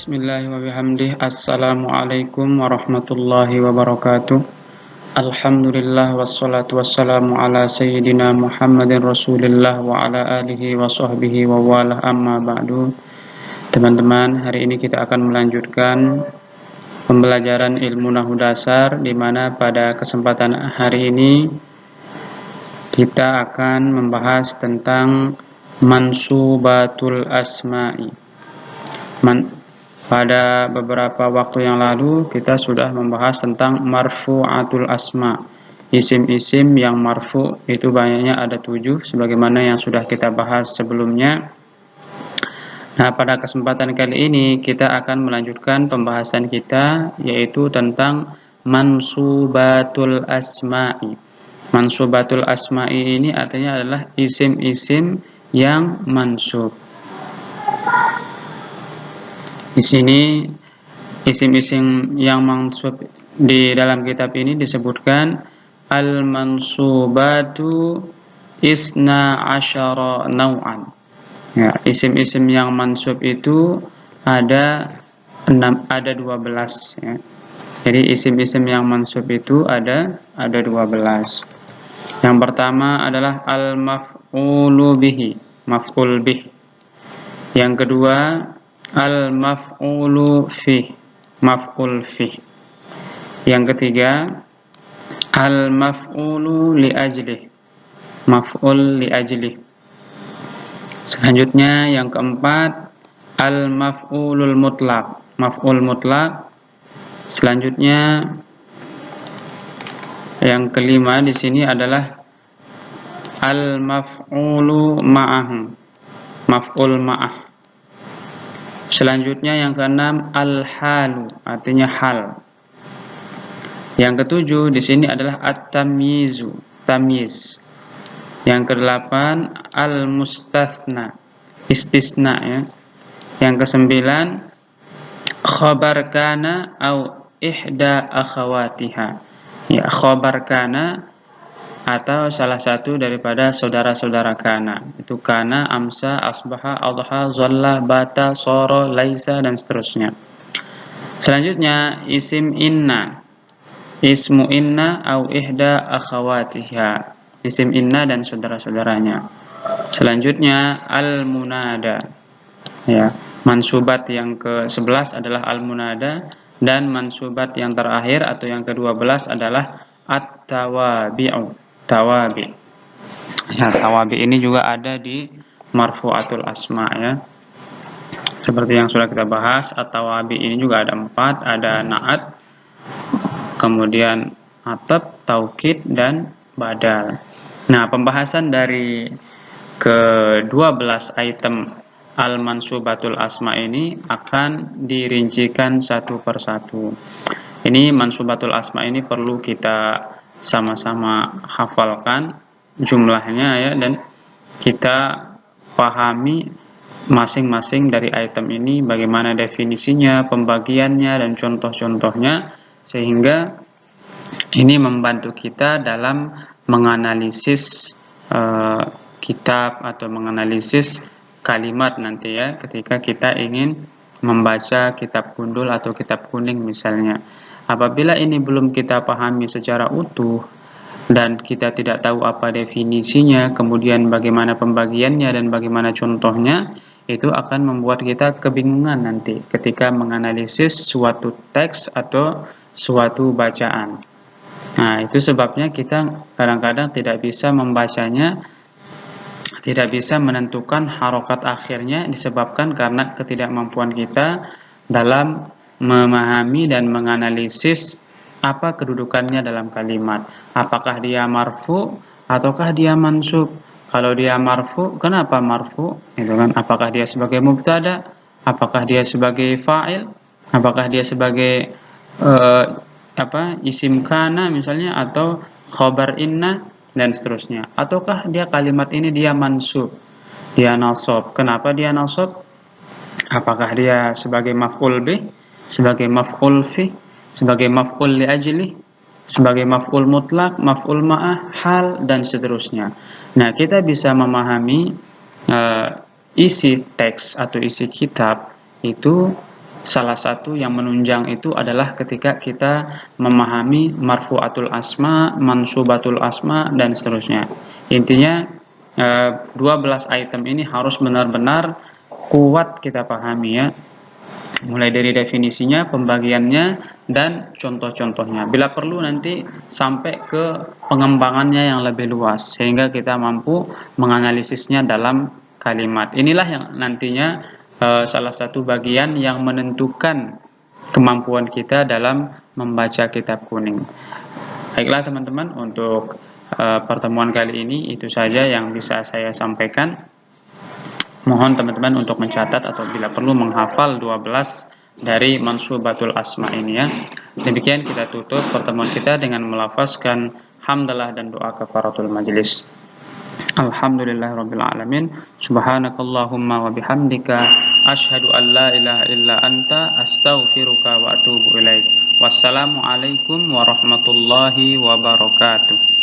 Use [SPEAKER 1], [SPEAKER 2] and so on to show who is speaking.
[SPEAKER 1] Bismillahirrahmanirrahim. Assalamualaikum warahmatullahi wabarakatuh. Alhamdulillah wassalatu wassalamu ala sayyidina Muhammadin Rasulillah wa ala alihi wa sahbihi wa wala amma ba'du. Teman-teman, hari ini kita akan melanjutkan pembelajaran ilmu nahwu dasar, di mana pada kesempatan hari ini kita akan membahas tentang mansubatul asma'i. Pada beberapa waktu yang lalu kita sudah membahas tentang marfu'atul asma. Isim-isim yang marfu itu banyaknya ada 7 sebagaimana yang sudah kita bahas sebelumnya. Nah, pada kesempatan kali ini kita akan melanjutkan pembahasan kita, yaitu tentang mansubatul asma'i. Mansubatul asma'i ini artinya adalah isim-isim yang mansub. Di sini isim-isim yang mansub di dalam kitab ini disebutkan al-mansubatu isna asyara naw'an. Ya, isim-isim yang mansub itu ada 12 ya. Jadi isim-isim yang mansub itu ada 12. Yang pertama adalah al-maf'ulu bihi, maf'ul bih. Yang kedua al-maf'ulu fih, maf'ul fih. Yang ketiga al-maf'ulu li ajlih, maf'ul li ajlih. Selanjutnya yang keempat al-maf'ulul mutlaq, maf'ul mutlaq. Selanjutnya yang kelima di sini adalah al-maf'ulu ma'ahu, maf'ul ma'ah. Selanjutnya yang keenam al-halu, artinya hal. Yang ketujuh di sini adalah at-tamyizu, tamyiz. Yang kedelapan al-mustatsna, istisna ya. Yang kesembilan khabar kana au ihda akhawatiha. Ya, khabar kana atau salah satu daripada saudara-saudara kana. Itu kana, amsa, asbaha, adha, zalla, bata, soro, laisa, dan seterusnya. Selanjutnya isim inna, ismu inna au ihda akhawatiha, isim inna dan saudara-saudaranya. Selanjutnya al-munada ya, mansubat yang ke-11 adalah al-munada, dan mansubat yang terakhir atau yang ke-12 adalah at-tawabi'u, tawabi. Ya, tawabi ini juga ada di marfu'atul asma ya. Seperti yang sudah kita bahas, at-tawabi ini juga ada 4, ada na'at, kemudian ataf, taukid, dan badal. Nah, pembahasan dari ke-12 item al-mansubatul asma ini akan dirincikan satu persatu. Ini mansubatul asma ini perlu kita sama-sama hafalkan jumlahnya ya, dan kita pahami masing-masing dari item ini bagaimana definisinya, pembagiannya, dan contoh-contohnya, sehingga ini membantu kita dalam menganalisis kitab atau menganalisis kalimat nanti ya, ketika kita ingin membaca kitab gundul atau kitab kuning misalnya. Apabila ini belum kita pahami secara utuh dan kita tidak tahu apa definisinya, kemudian bagaimana pembagiannya dan bagaimana contohnya, itu akan membuat kita kebingungan nanti ketika menganalisis suatu teks atau suatu bacaan. Nah, itu sebabnya kita kadang-kadang tidak bisa membacanya, tidak bisa menentukan harokat akhirnya, disebabkan karena ketidakmampuan kita dalam memahami dan menganalisis apa kedudukannya dalam kalimat. Apakah dia marfu ataukah dia mansub? Kalau dia marfu, kenapa marfu? Itu kan, apakah dia sebagai mubtada? Apakah dia sebagai fa'il? Apakah dia sebagai isim kana misalnya, atau khabar inna, dan seterusnya? Ataukah dia kalimat ini dia mansub, dia nasab? Kenapa dia nasab? Apakah dia sebagai maf'ul bih, sebagai maf'ul fi, sebagai maf'ul li ajli, sebagai maf'ul mutlak, maf'ul ma'ah, hal, dan seterusnya. Nah, kita bisa memahami isi teks atau isi kitab itu salah satu yang menunjang itu adalah ketika kita memahami marfu'atul asma, mansubatul asma, dan seterusnya. Intinya 12 item ini harus benar-benar kuat kita pahami ya. Mulai dari definisinya, pembagiannya, dan contoh-contohnya. Bila perlu nanti sampai ke pengembangannya yang lebih luas sehingga kita mampu menganalisisnya dalam kalimat. Inilah yang nantinya salah satu bagian yang menentukan kemampuan kita dalam membaca kitab kuning. Baiklah teman-teman, untuk pertemuan kali ini itu saja yang bisa saya sampaikan. Mohon teman-teman untuk mencatat atau bila perlu menghafal 12 dari mansubatul asma ini ya. Demikian kita tutup pertemuan kita dengan melafazkan hamdalah dan doa kafaratul majlis. Alhamdulillahirabbil alamin. Subhanakallahumma wa bihamdika asyhadu an la ilaha illa anta astaghfiruka wa atubu ilaik. Wassalamualaikum warahmatullahi wabarakatuh.